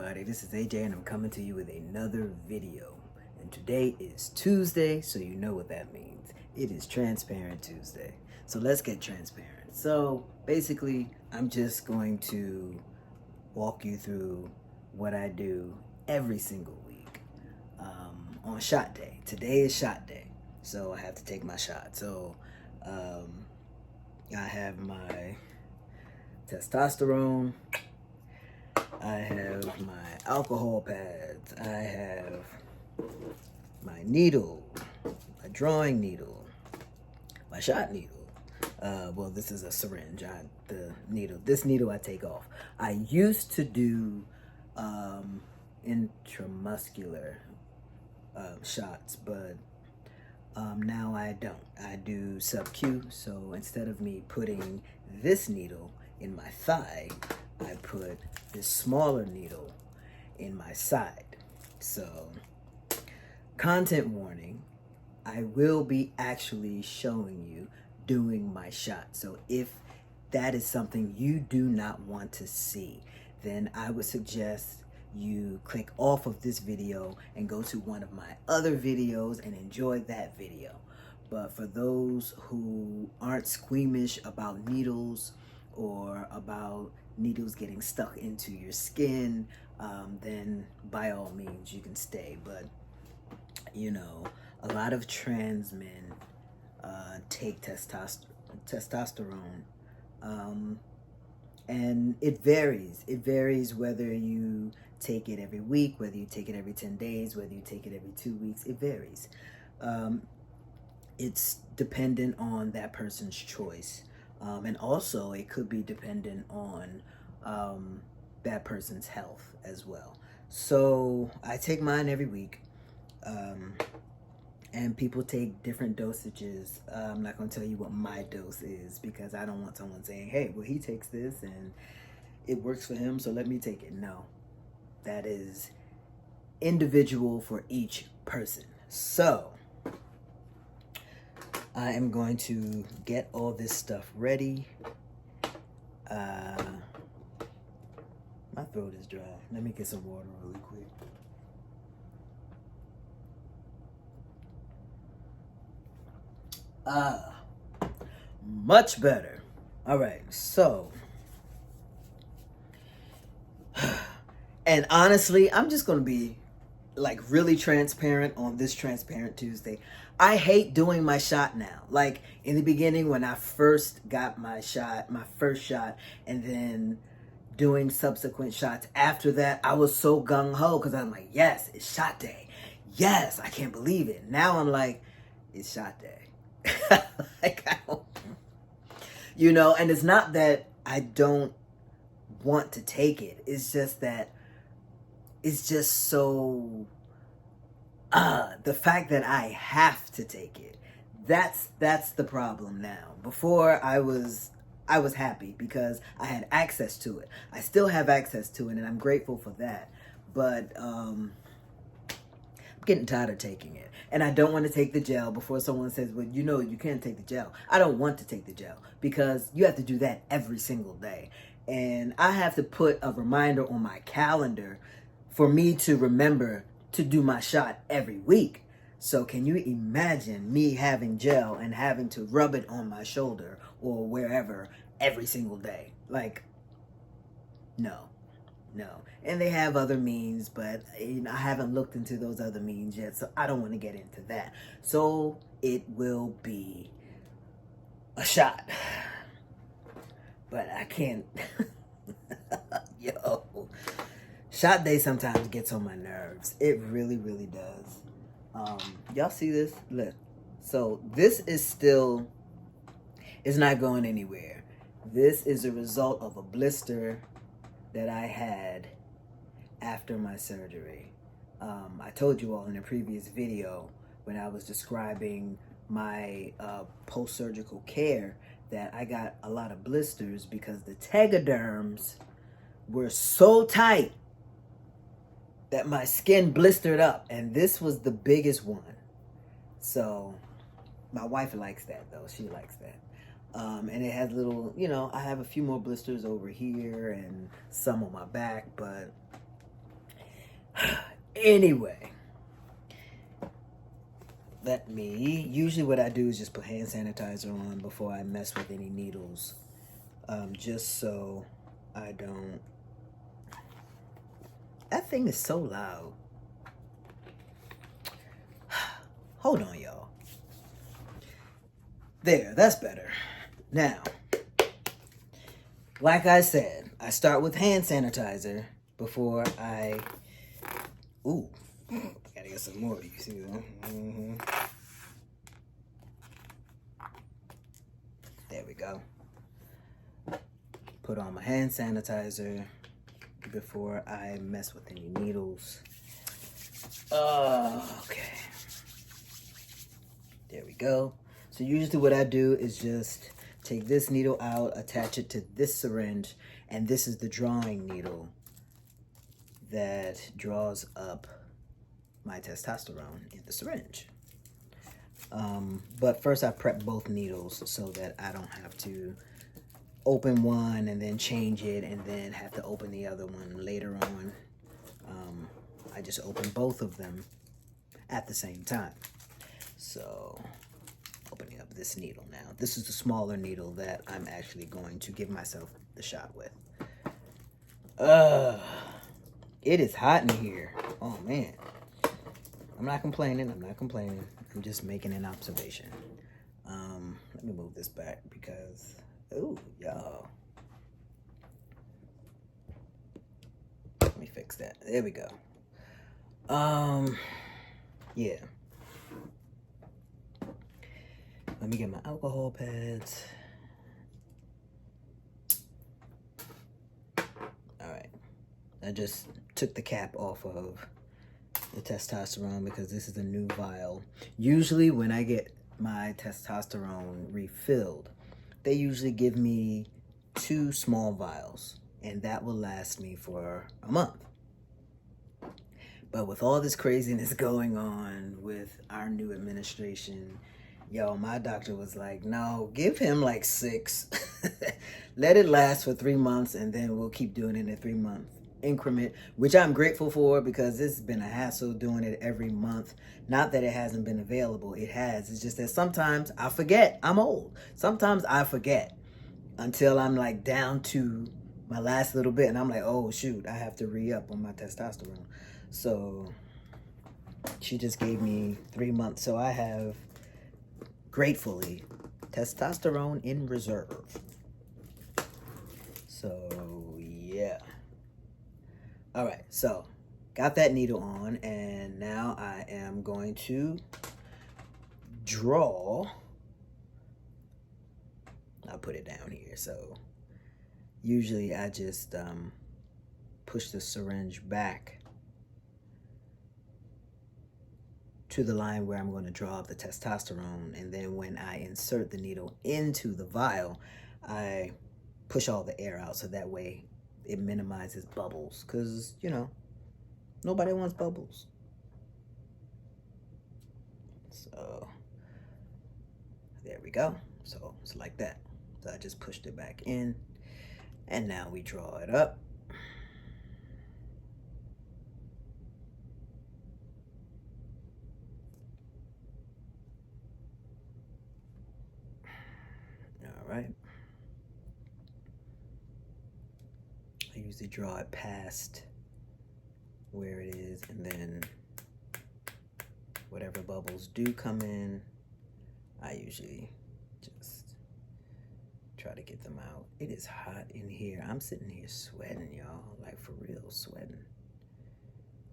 everybody, this is A.J. and I'm coming to you with another video. And today is Tuesday, so you know what that means. It is Transparent Tuesday. So let's get transparent. So basically, I'm just going to walk you through what I do every single week on shot day. Today is shot day, so I have to take my shot. So I have my testosterone, I have my alcohol pads, I have my needle, my drawing needle, my shot needle. Well, this is a syringe. This needle I take off. I used to do intramuscular shots, but now I don't. I do sub-Q, so instead of me putting this needle in my thigh, I put this smaller needle in my side. So, content warning, I will be actually showing you doing my shot. So if that is something you do not want to see, then I would suggest you click off of this video and go to one of my other videos and enjoy that video. But for those who aren't squeamish about needles or about needles getting stuck into your skin, then by all means you can stay. But you know, a lot of trans men take testosterone, and it varies whether you take it every week, whether you take it every 10 days, whether you take it every 2 weeks. It varies. It's dependent on that person's choice, and also it could be dependent on that person's health as well. So I take mine every week, and people take different dosages. I'm not going to tell you what my dose is because I don't want someone saying, hey, well, he takes this and it works for him, so let me take it. No, that is individual for each person. So I am going to get all this stuff ready. My throat is dry. Let me get some water really quick. Much better. All right, so, and honestly, I'm just going to be like really transparent on this Transparent Tuesday. I hate doing my shot now. Like in the beginning when I first got my shot, my first shot, and then doing subsequent shots after that, I was so gung-ho because I'm like, yes, it's shot day. Yes, I can't believe it. Now I'm like, it's shot day. Like, I don't, you know, and it's not that I don't want to take it. It's just that it's just so, the fact that I have to take it, that's the problem now. Before I was happy because I had access to it. I still have access to it and I'm grateful for that. But I'm getting tired of taking it. And I don't want to take the gel before someone says, well, you know, you can't take the gel. I don't want to take the gel because you have to do that every single day. And I have to put a reminder on my calendar for me to remember to do my shot every week. So can you imagine me having gel and having to rub it on my shoulder or wherever every single day? Like, no. And they have other means, but you know, I haven't looked into those other means yet, so I don't want to get into that. So it will be a shot. But I can't. Yo. Shot day sometimes gets on my nerves. It really, really does. Y'all see this? Look. So this is still, it's not going anywhere. This is a result of a blister that I had after my surgery. I told you all in a previous video when I was describing my post-surgical care that I got a lot of blisters because the tegaderms were so tight that my skin blistered up, and this was the biggest one. So my wife likes that though. She likes that. And it has little, you know, I have a few more blisters over here and some on my back, but Anyway, usually what I do is just put hand sanitizer on before I mess with any needles. Just so I don't. That thing is so loud. Hold on, y'all. There, that's better. Now, like I said, I start with hand sanitizer before I... Ooh, gotta get some more. You see that? Mm-hmm. There we go. Put on my hand sanitizer before I mess with any needles. Okay. There we go. So usually what I do is just take this needle out, attach it to this syringe, and this is the drawing needle that draws up my testosterone in the syringe. But first I prep both needles so that I don't have to open one and then change it and then have to open the other one later on. I just open both of them at the same time. So opening up this needle now. This is the smaller needle that I'm actually going to give myself the shot with. It is hot in here. Oh man. I'm not complaining. I'm just making an observation. Let me move this back because, ooh, y'all. Let me fix that. There we go. Yeah. Let me get my alcohol pads. All right. I just took the cap off of the testosterone because this is a new vial. Usually when I get my testosterone refilled, they usually give me 2 small vials, and that will last me for a month. But with all this craziness going on with our new administration, yo, my doctor was like, no, give him like 6. Let it last for 3 months, and then we'll keep doing it in a 3-month increment, which I'm grateful for because it's been a hassle doing it every month. Not that it hasn't been available. It has. It's just that sometimes I forget. I'm old. Sometimes I forget until I'm like down to my last little bit, and I'm like, oh shoot, I have to re-up on my testosterone. So she just gave me 3 months. So I have, gratefully, testosterone in reserve. So yeah. All right, so got that needle on, and now I am going to draw. I'll put it down here. So usually I just push the syringe back to the line where I'm going to draw up the testosterone, and then when I insert the needle into the vial, I push all the air out so that way it minimizes bubbles, because, you know, nobody wants bubbles. So there we go. So it's like that. So I just pushed it back in, and now we draw it up. All right. I usually draw it past where it is, and then whatever bubbles do come in, I usually just try to get them out. It is hot in here. I'm sitting here sweating, y'all, like for real sweating.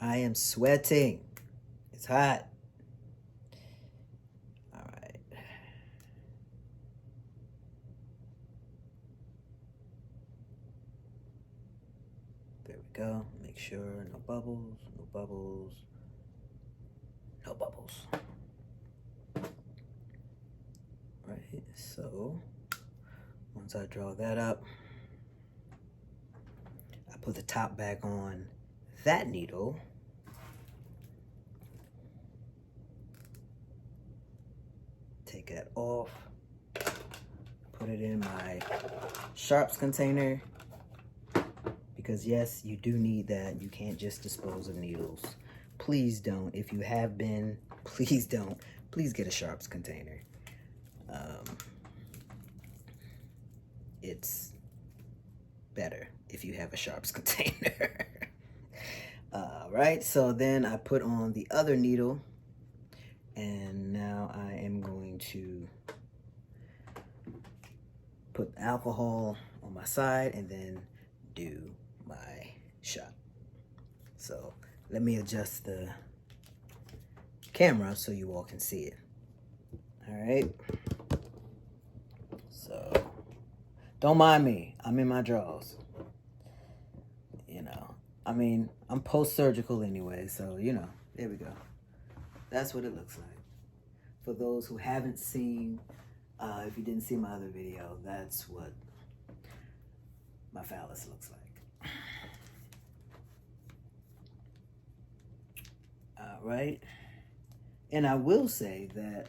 I am sweating. It's hot. All right. There we go. Make sure no bubbles, no bubbles, no bubbles. Right, so once I draw that up, I put the top back on that needle. Take that off, put it in my sharps container, because yes, you do need that. You can't just dispose of needles. Please don't. If you have been, please don't. Please get a sharps container. It's better if you have a sharps container. Right, so then I put on the other needle, and now I am going to put alcohol on my side and then do my shot. So let me adjust the camera so you all can see it. All right, so don't mind me, I'm in my drawers. You know, I mean, I'm post-surgical anyway, so you know, there we go. That's what it looks like. For those who haven't seen, if you didn't see my other video, that's what my phallus looks like. All right. And I will say that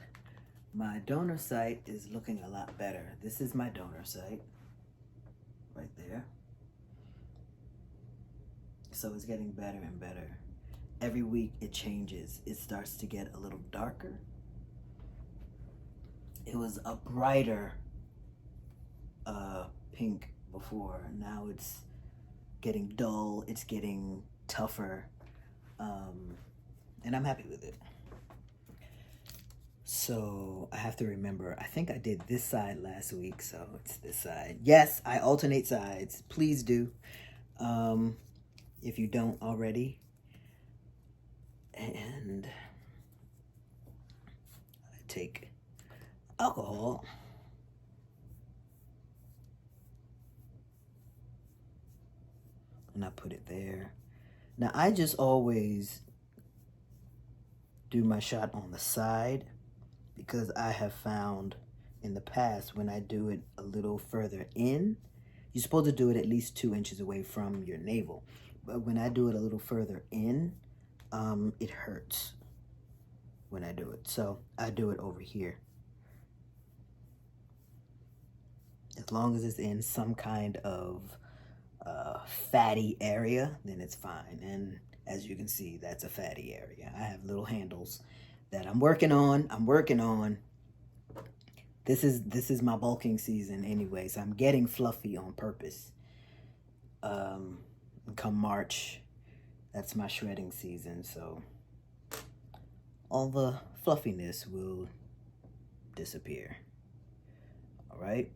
my donor site is looking a lot better. This is my donor site right there. So it's getting better and better. Every week it changes. It starts to get a little darker. It was a brighter pink before. Now it's getting dull. It's getting tougher. And I'm happy with it. So I have to remember, I think I did this side last week, so it's this side. Yes, I alternate sides. Please do. If you don't already. And I take alcohol and I put it there. Now I just always do my shot on the side because I have found in the past when I do it a little further in, you're supposed to do it at least 2 inches away from your navel. But when I do it a little further in, it hurts when I do it. So I do it over here. As long as it's in some kind of fatty area, then it's fine. And as you can see, that's a fatty area. I have little handles that I'm working on. This is my bulking season anyway, so I'm getting fluffy on purpose. Come March, that's my shredding season, so all the fluffiness will disappear. All right.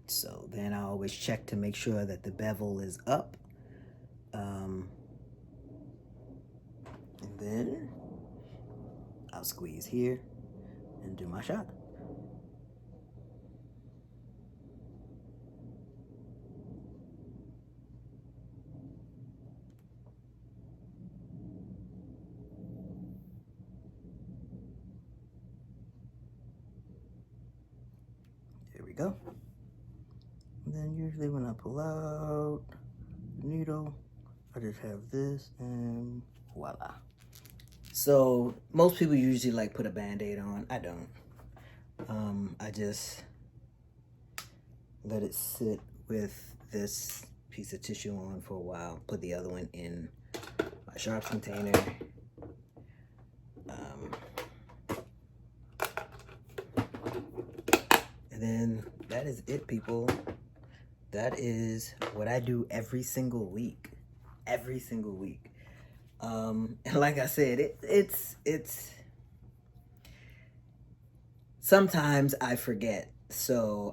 So then I always check to make sure that the bevel is up. And then I'll squeeze here and do my shot. There we go. And then usually when I pull out the needle, I just have this and voila. So most people usually like put a Band-Aid on. I don't. I just let it sit with this piece of tissue on for a while. Put the other one in my sharps container. And then that is it, people. That is what I do every single week. Every single week. And like I said, it's sometimes I forget. So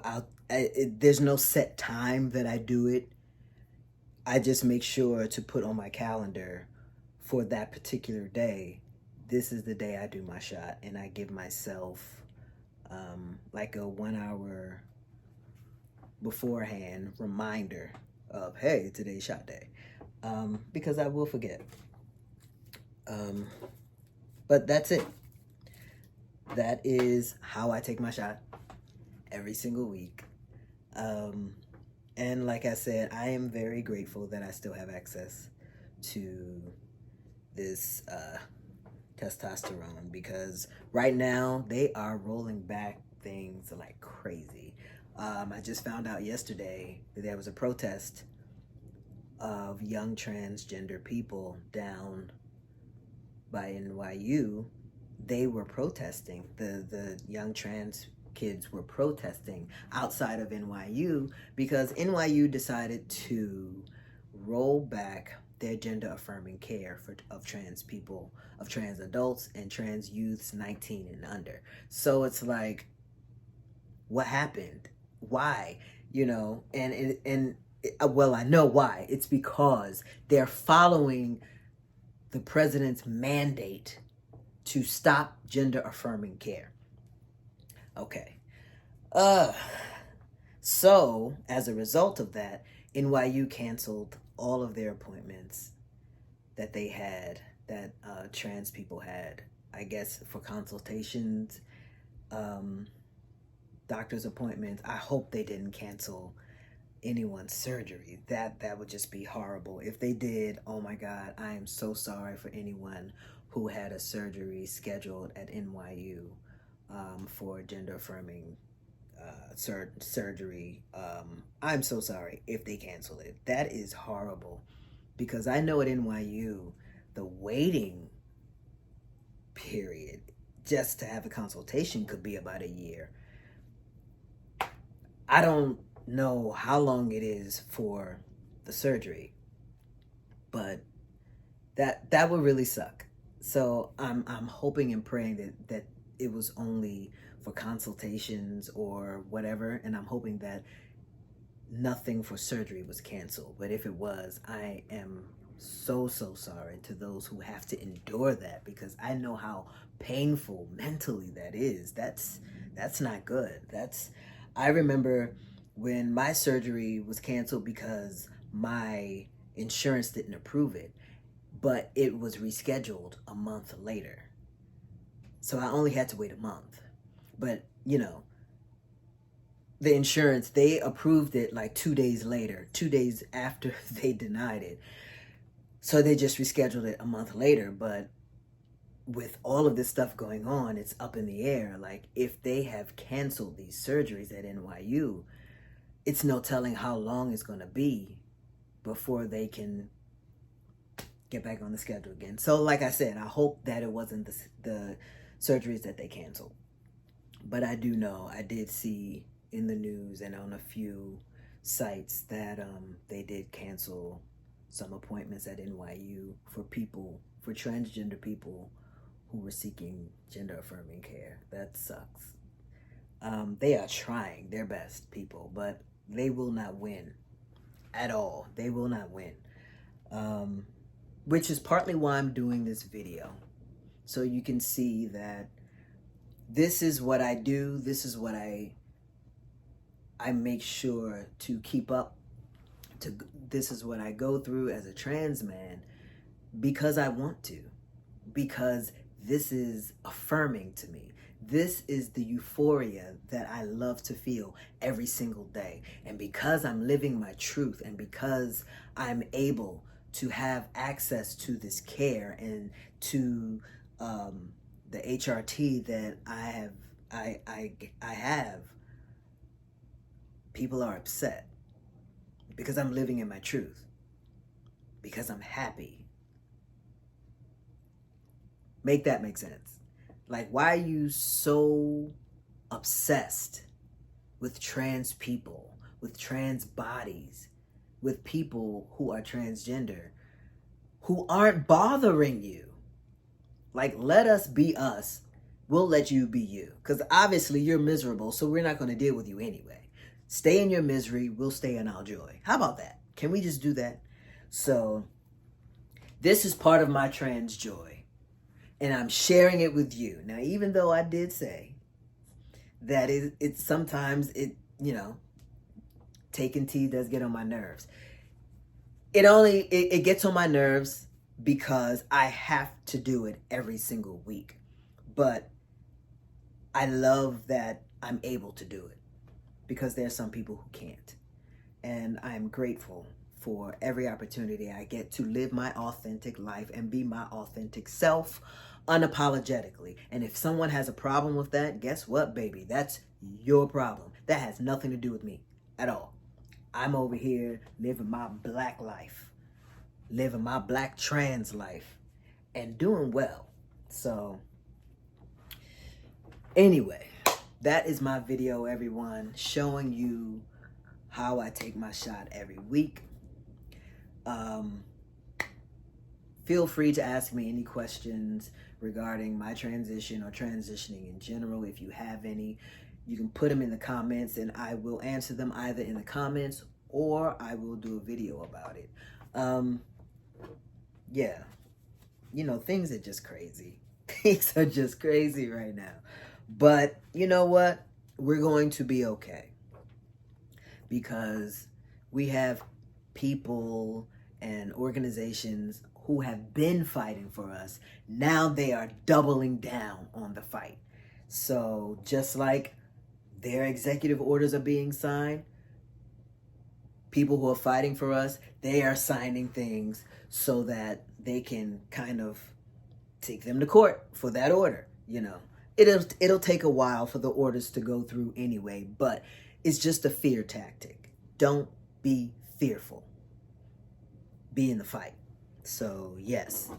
there's no set time that I do it. I just make sure to put on my calendar for that particular day. This is the day I do my shot, and I give myself like a 1 hour beforehand reminder of, hey, today's shot day, because I will forget. But that's it. That is how I take my shot every single week. And like I said, I am very grateful that I still have access to this testosterone, because right now they are rolling back things like crazy. I just found out yesterday that there was a protest of young transgender people down by NYU, they were protesting. The young trans kids were protesting outside of NYU because NYU decided to roll back their gender affirming care of trans people, of trans adults and trans youths 19 and under. So it's like, what happened? Why? Well, I know why. It's because they're following the president's mandate to stop gender affirming care. Okay. So as a result of that, NYU canceled all of their appointments that they had, that trans people had, I guess, for consultations, doctor's appointments. I hope they didn't cancel anyone's surgery. That would just be horrible. If they did, oh my God, I am so sorry for anyone who had a surgery scheduled at NYU for gender affirming surgery. I'm so sorry if they cancel it. That is horrible, because I know at NYU the waiting period just to have a consultation could be about a year. I don't know how long it is for the surgery, but that would really suck. So I'm hoping and praying that it was only for consultations or whatever, and I'm hoping that nothing for surgery was canceled. But if it was, I am so sorry to those who have to endure that, because I know how painful mentally that is. That's not good. I remember when my surgery was canceled because my insurance didn't approve it, but it was rescheduled a month later. So I only had to wait a month. But, the insurance, they approved it like 2 days later, 2 days after they denied it. So they just rescheduled it a month later. But with all of this stuff going on, it's up in the air. Like, if they have canceled these surgeries at NYU, it's no telling how long it's going to be before they can get back on the schedule again. So like I said, I hope that it wasn't the surgeries that they canceled. But I do know, I did see in the news and on a few sites that they did cancel some appointments at NYU for transgender people who were seeking gender affirming care. That sucks. They are trying their best, people, but they will not win at all. They will not win. Which is partly why I'm doing this video. So you can see that this is what I do. This is what I make sure to keep up to. This is what I go through as a trans man, because I want to, because this is affirming to me. This is the euphoria that I love to feel every single day. And because I'm living my truth, and because I'm able to have access to this care and to the HRT that I have, people are upset because I'm living in my truth, because I'm happy. Make that make sense. Like, why are you so obsessed with trans people, with trans bodies, with people who are transgender, who aren't bothering you? Like, let us be us. We'll let you be you. Because obviously you're miserable, so we're not going to deal with you anyway. Stay in your misery. We'll stay in our joy. How about that? Can we just do that? So this is part of my trans joy, and I'm sharing it with you. Now, even though I did say that it sometimes, taking tea does get on my nerves. It gets on my nerves because I have to do it every single week. But I love that I'm able to do it, because there's some people who can't. And I'm grateful for every opportunity I get to live my authentic life and be my authentic self unapologetically. And if someone has a problem with that, guess what, baby? That's your problem. That has nothing to do with me at all. I'm over here living my black life, living my black trans life, and doing well. So anyway, that is my video, everyone, showing you how I take my shot every week. Feel free to ask me any questions regarding my transition or transitioning in general. If you have any, you can put them in the comments and I will answer them either in the comments or I will do a video about it. Yeah, you know, things are just crazy. Things are just crazy right now. But you know what? We're going to be okay because we have people and organizations who have been fighting for us. Now they are doubling down on the fight. So just like their executive orders are being signed, people who are fighting for us, they are signing things so that they can kind of take them to court for that order. You know, it'll take a while for the orders to go through anyway, but it's just a fear tactic. Don't be fearful. Be in the fight. So yes.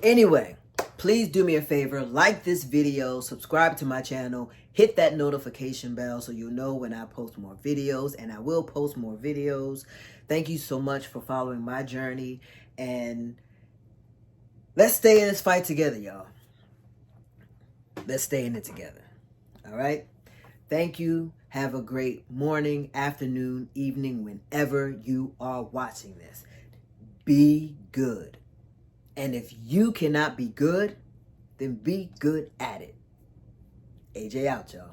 Anyway, please do me a favor, like this video, subscribe to my channel, hit that notification bell so you'll know when I post more videos, and I will post more videos. Thank you so much for following my journey, and let's stay in this fight together, y'all. Let's stay in it together. All right? Thank you. Have a great morning, afternoon, evening, whenever you are watching this. Be good. And if you cannot be good, then be good at it. A.J. out, y'all.